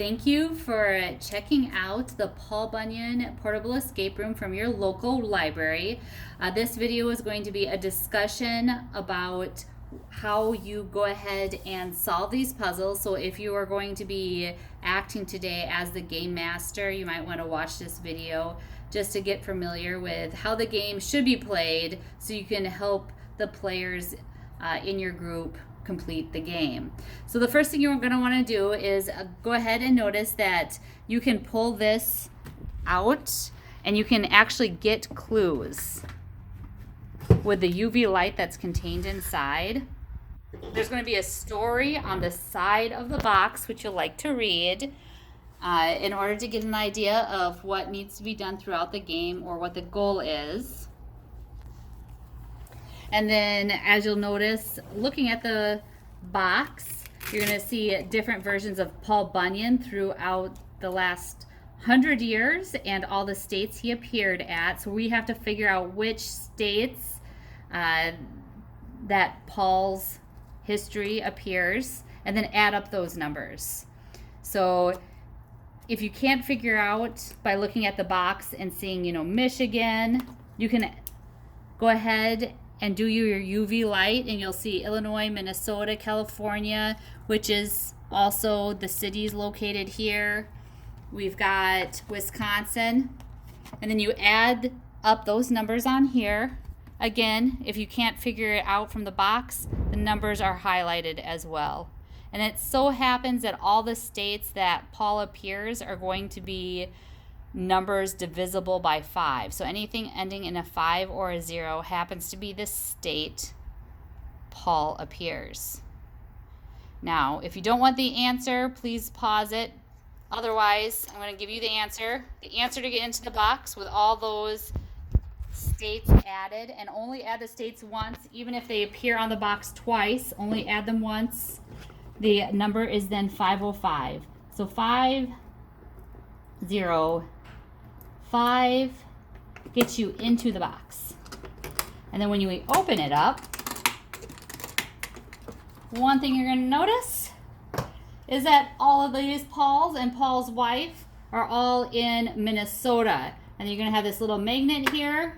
Thank you for checking out the Paul Bunyan Portable Escape Room from your local library. This video is going to be a discussion about how you go ahead and solve these puzzles. So if you are going to be acting today as the game master, you might want to watch this video just to get familiar with how the game should be played so you can help the players in your group complete the game. So the first thing you're going to want to do is go ahead and notice that you can pull this out and you can actually get clues with the UV light that's contained inside. There's going to be a story on the side of the box which you'll like to read in order to get an idea of what needs to be done throughout the game or what the goal is. And then as you'll notice, looking at the box, you're going to see different versions of Paul Bunyan throughout the last 100 years and all the states he appeared at. So we have to figure out which states that Paul's history appears and then add up those numbers. So if you can't figure out by looking at the box and seeing, Michigan, you can go ahead and do your UV light and you'll see Illinois, Minnesota, California, which is also the cities located here. We've got Wisconsin, and then you add up those numbers on here. Again, if you can't figure it out from the box, the numbers are highlighted as well. And it so happens that all the states that Paul appears are going to be numbers divisible by 5. So anything ending in a 5 or a 0 happens to be the state Paul appears. Now, if you don't want the answer, please pause it. Otherwise, I'm going to give you the answer. The answer to get into the box with all those states added, and only add the states once, even if they appear on the box twice, only add them once. The number is then 505. So 505 gets you into the box. And then when you open it up, one thing you're going to notice is that all of these Pauls and Paul's wife are all in Minnesota. And you're going to have this little magnet here,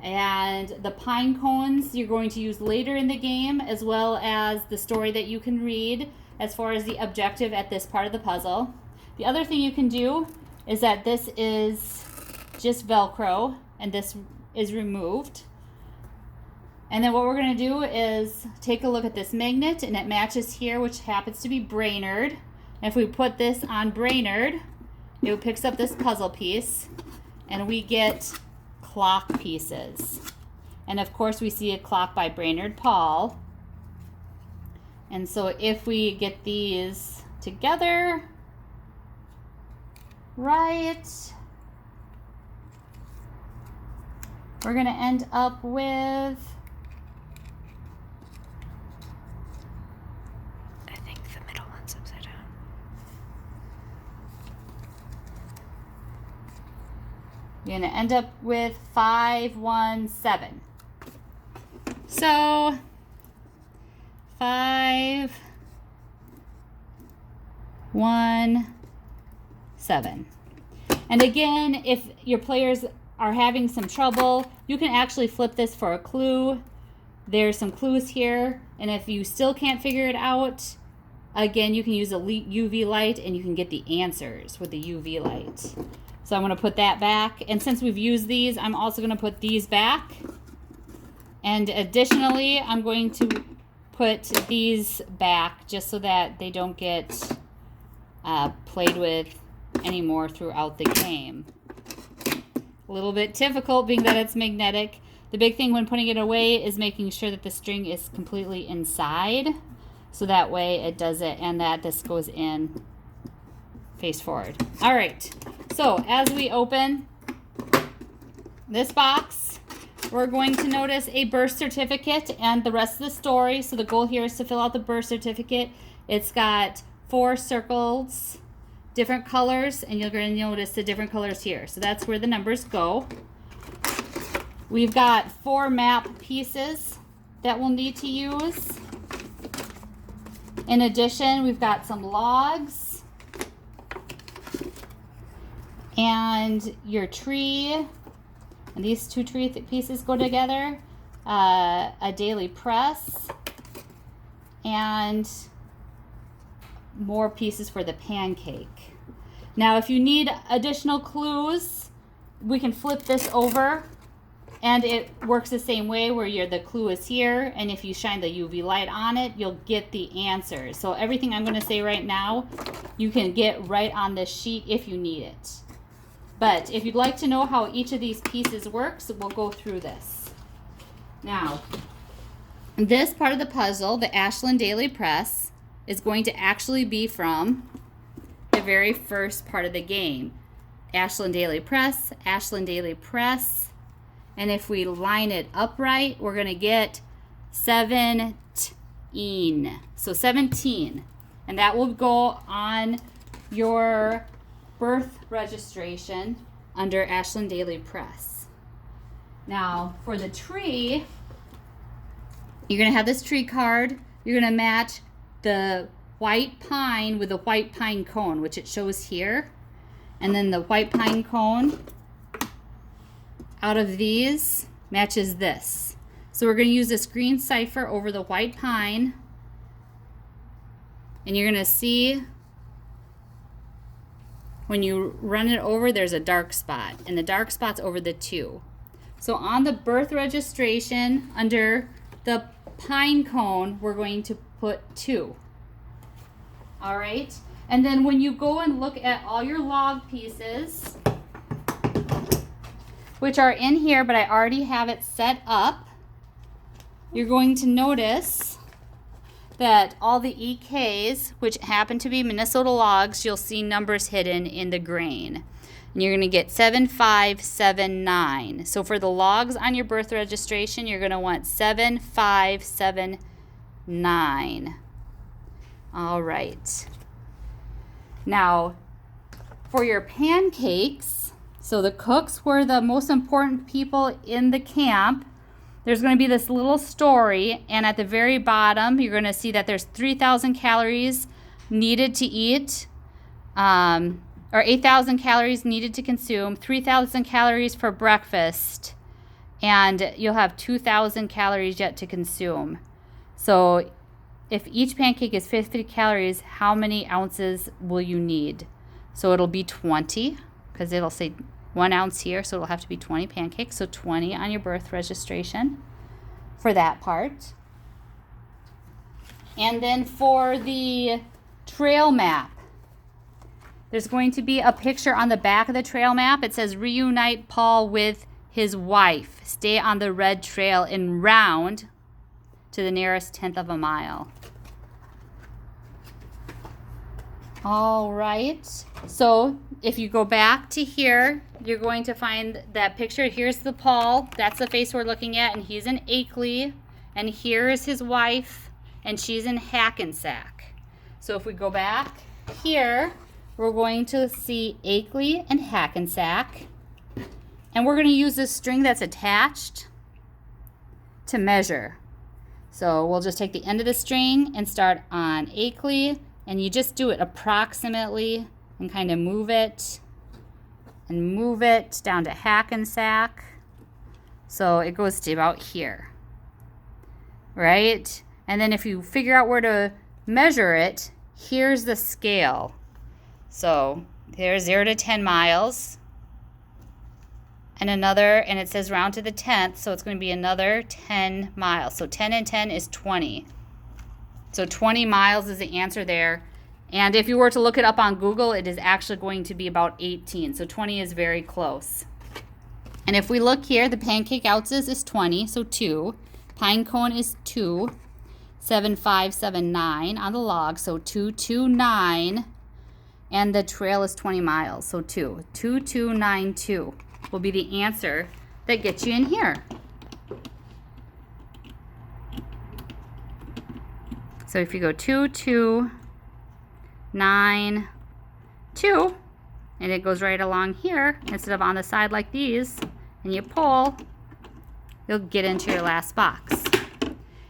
and the pine cones you're going to use later in the game, as well as the story that you can read as far as the objective at this part of the puzzle. The other thing you can do is that this is just Velcro and this is removed. And then what we're going to do is take a look at this magnet, and it matches here, which happens to be Brainerd. And if we put this on Brainerd, it picks up this puzzle piece and we get clock pieces. And of course we see a clock by Brainerd Paul. And so if we get these together, right, we're going to end up with, I think the middle one's upside down. you're going to end up with 517. So 517. And again, if your players are having some trouble, you can actually flip this for a clue. There's some clues here, and if you still can't figure it out, again, you can use a UV light and you can get the answers with the UV light. So I'm going to put that back, and since we've used these, I'm also going to put these back. And additionally, I'm going to put these back just so that they don't get played with anymore throughout the game. A little bit difficult being that it's magnetic. The big thing when putting it away is making sure that the string is completely inside, so that way it does it and that this goes in face forward. All right, so as we open this box, we're going to notice a birth certificate and the rest of the story. So the goal here is to fill out the birth certificate. It's got 4 circles, different colors, and you're going to notice the different colors here. So that's where the numbers go. We've got 4 map pieces that we'll need to use. In addition, we've got some logs and your tree, and these two tree pieces go together, a daily press, and more pieces for the pancake. Now, if you need additional clues, we can flip this over, and it works the same way where the clue is here, and if you shine the UV light on it, you'll get the answers. So everything I'm going to say right now, you can get right on this sheet if you need it. But if you'd like to know how each of these pieces works, we'll go through this. Now, this part of the puzzle, the Ashland Daily Press, is going to actually be from the very first part of the game. Ashland Daily Press, Ashland Daily Press. And if we line it upright, we're going to get 17. So 17. And that will go on your birth registration under Ashland Daily Press. Now, for the tree, you're going to have this tree card. You're going to match the white pine with the white pine cone, which it shows here. And then the white pine cone out of these matches this. So we're going to use this green cipher over the white pine. And you're going to see when you run it over, there's a dark spot. And the dark spot's over the 2. So on the birth registration, under the pine cone, we're going to put 2. All right? And then when you go and look at all your log pieces, which are in here, but I already have it set up, you're going to notice that all the EKs, which happen to be Minnesota logs, you'll see numbers hidden in the grain. And you're going to get 7579. So for the logs on your birth registration, you're going to want 7579. All right. Now, for your pancakes, so the cooks were the most important people in the camp. There's going to be this little story, and at the very bottom, you're going to see that there's 3,000 calories needed to eat, or 8,000 calories needed to consume, 3,000 calories for breakfast, and you'll have 2,000 calories yet to consume. So if each pancake is 50 calories, how many ounces will you need? So it'll be 20, because it'll say 1 ounce here, so it'll have to be 20 pancakes. So 20 on your birth registration for that part. And then for the trail map, there's going to be a picture on the back of the trail map. It says, reunite Paul with his wife. Stay on the red trail and round to the nearest 1/10 of a mile. All right, so if you go back to here, you're going to find that picture. Here's the Paul, that's the face we're looking at, and he's in Akeley, and here's his wife, and she's in Hackensack. So if we go back here, we're going to see Akeley and Hackensack, and we're going to use this string that's attached to measure. So we'll just take the end of the string and start on Akeley, and you just do it approximately and kind of move it down to Hackensack. So it goes to about here, right? And then if you figure out where to measure it, here's the scale. So there's 0 to 10 miles. And another, and it says round to the 10th, so it's going to be another 10 miles. So 10 and 10 is 20. So 20 miles is the answer there. And if you were to look it up on Google, it is actually going to be about 18. So 20 is very close. And if we look here, the pancake ounces is 20, so 2. Pine cone is 2. 7579 on the log, so 229. And the trail is 20 miles, so 2. 2292 will be the answer that gets you in here. So if you go 2292, and it goes right along here instead of on the side like these, and you pull, you'll get into your last box.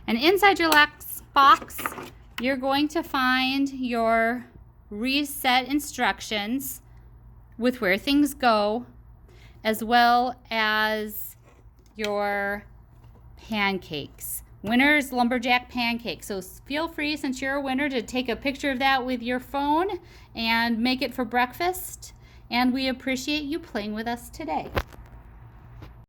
And inside your last box, you're going to find your reset instructions with where things go, as well as your pancakes. Winner's lumberjack pancakes. So feel free, since you're a winner, to take a picture of that with your phone and make it for breakfast. And we appreciate you playing with us today.